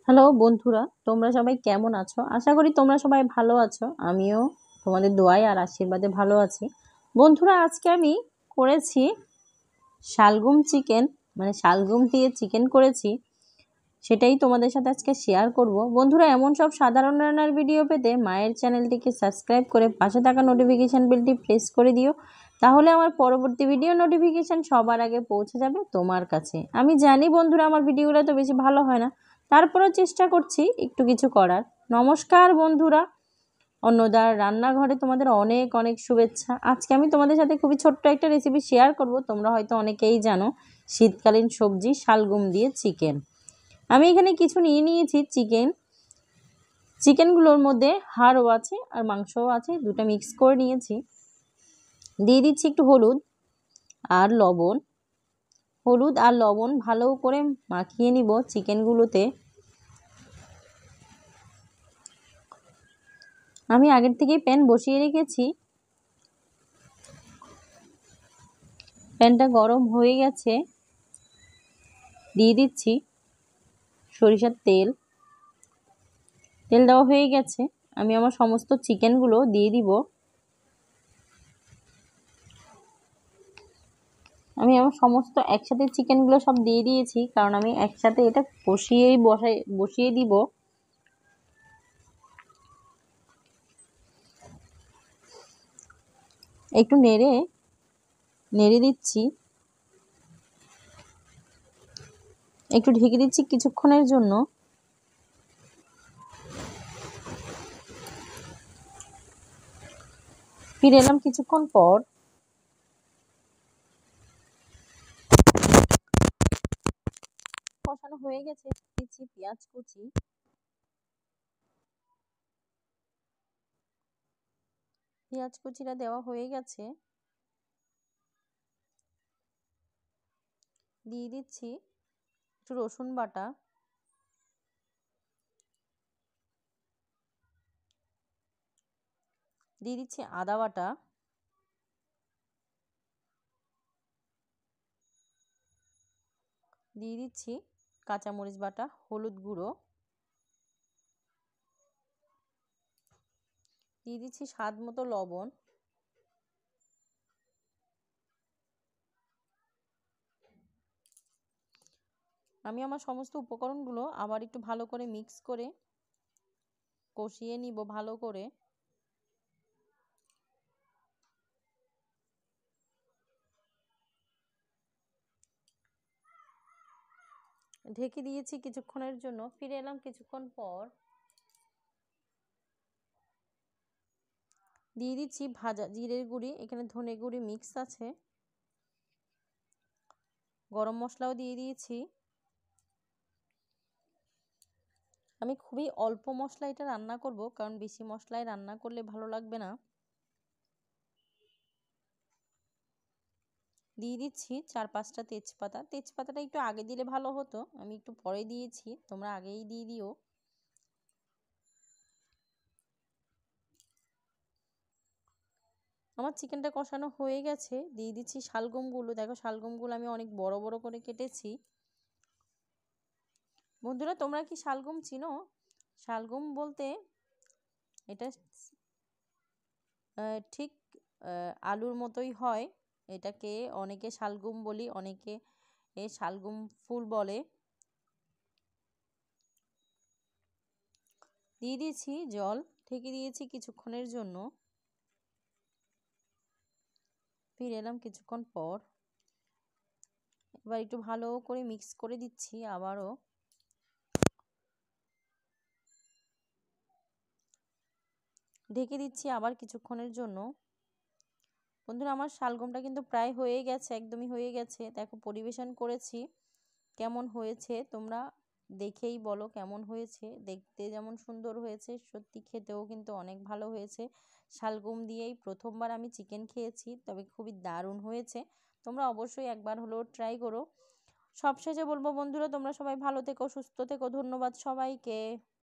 Hello বন্ধুরা, তোমরা সবাই কেমন আছো? আশা করি তোমরা সবাই ভালো আছো। আমিও তোমাদের দোয়ায় আর আশীর্বাদে ভালো আছি। বন্ধুরা, আজকে আমি করেছি শালগম চিকেন, মানে শালগম দিয়ে চিকেন করেছি। সেটাই তোমাদের সাথে আজকে শেয়ার করব। বন্ধুরা, এমন সব সাধারণ রান্নার ভিডিও পেতে মায়ের চ্যানেলটিকে সাবস্ক্রাইব করে পাশে থাকা নোটিফিকেশান বেলটি প্রেস করে দিও। তাহলে আমার পরবর্তী ভিডিও নোটিফিকেশান সবার আগে পৌঁছে যাবে তোমার কাছে। আমি জানি বন্ধুরা, আমার ভিডিওগুলো তো বেশি ভালো হয় না, তারপরেও চেষ্টা করছি একটু কিছু করার। নমস্কার বন্ধুরা, অন্নদার রান্নাঘরে তোমাদের অনেক অনেক শুভেচ্ছা। আজকে আমি তোমাদের সাথে খুবই ছোট্ট একটা রেসিপি শেয়ার করব। তোমরা হয়তো অনেকেই জানো, শীতকালীন সবজি শালগম দিয়ে চিকেন। আমি এখানে কিছু নিয়েছি চিকেনগুলোর মধ্যে হাড়ও আছে আর মাংসও আছে, দুটো মিক্স করে নিয়েছি। দিয়ে দিচ্ছি একটু হলুদ আর লবণ। হলুদ আর লবণ ভালো করে মাখিয়ে নিব চিকেনগুলোতে। আমি আগের থেকেই প্যান বসিয়ে রেখেছি। প্যানটা গরম হয়ে গেছে। দিয়ে দিচ্ছি সরিষার তেল। তেল দেওয়া হয়ে গেছে। আমি আমার সমস্ত চিকেনগুলো দিয়ে দিব। আমি আমার সমস্ত একসাথে চিকেনগুলো সব দিয়ে দিয়েছি, কারণ আমি একসাথে এটা বসিয়ে দিব। একটু নেড়ে দিচ্ছি, একটু ঢেকে দিচ্ছি কিছুক্ষণের জন্য। ফিরে এলাম কিছুক্ষণ পর। কষানো হয়ে গেছে। দিচ্ছি পেঁয়াজ কুচি। পেঁয়াজ কুচিটা দেওয়া হয়ে গেছে। দিয়ে দিচ্ছি একটু রসুন বাটা। দিয়ে দিচ্ছি আদা বাটা। দিয়ে দিচ্ছি কাঁচামরিচ বাটা, হলুদ গুঁড়ো। দিয়ে দিচ্ছি স্বাদ মতো লবণ। আমি আমার সমস্ত উপকরণগুলো আবার একটু ভালো করে মিক্স করে কষিয়ে নিব ভালো করে। ঢেকে দিয়েছি কিছুক্ষণের জন্য। ফিরে এলাম কিছুক্ষণ পর। দিয়ে দিচ্ছি ভাজা জিরের গুঁড়ি, এখানে ধনে গুঁড়ি মিক্স আছে। গরম মশলাও দিয়ে দিয়েছি। আমি খুবই অল্প মশলা এটা রান্না করব, কারণ বেশি মশলায় রান্না করলে ভালো লাগবে না। দিয়ে দিচ্ছি 4-5টা তেজপাতা। তেজপাতাটা একটু আগে দিলে ভালো হতো, আমি একটু পরে দিয়েছি, তোমরা আগেই দিয়ে দিও। আমার চিকেনটা কষানো হয়ে গেছে। দিয়ে দিচ্ছি শালগমগুলো। দেখো, শালগমগুলো আমি অনেক বড় বড় করে কেটেছি। বন্ধুরা, তোমরা কি শালগম চিনো? শালগম বলতে এটা ঠিক আলুর মতোই হয়। এটাকে অনেকে শালগম বলি, অনেকে শালগম ফুল বলে। দিয়ে দিয়েছি জল, ঢেকে দিয়েছি কিছুক্ষণের জন্য। ফিরে এলাম কিছুক্ষণ পর। এবার একটু ভালো করে মিক্স করে দিচ্ছি আবারও। ঢেকে দিচ্ছি আবার কিছুক্ষণের জন্য। বন্ধুরা, আমার শালগমটা কিন্তু প্রায় হয়ে গেছে, একদমই হয়ে গেছে। দেখো, পরিবেশন করেছি, কেমন হয়েছে তোমরা দেখেই বলো কেমন হয়েছে। দেখতে যেমন সুন্দর হয়েছে, সত্যি খেতেও কিন্তু অনেক ভালো হয়েছে। শালগম দিয়েই প্রথমবার আমি চিকেন খেয়েছি, তবে খুবই দারুণ হয়েছে। তোমরা অবশ্যই একবার হলেও ট্রাই করো। সবশেষে বলবো বন্ধুরা, তোমরা সবাই ভালো থেকো, সুস্থ থেকো। ধন্যবাদ সবাইকে।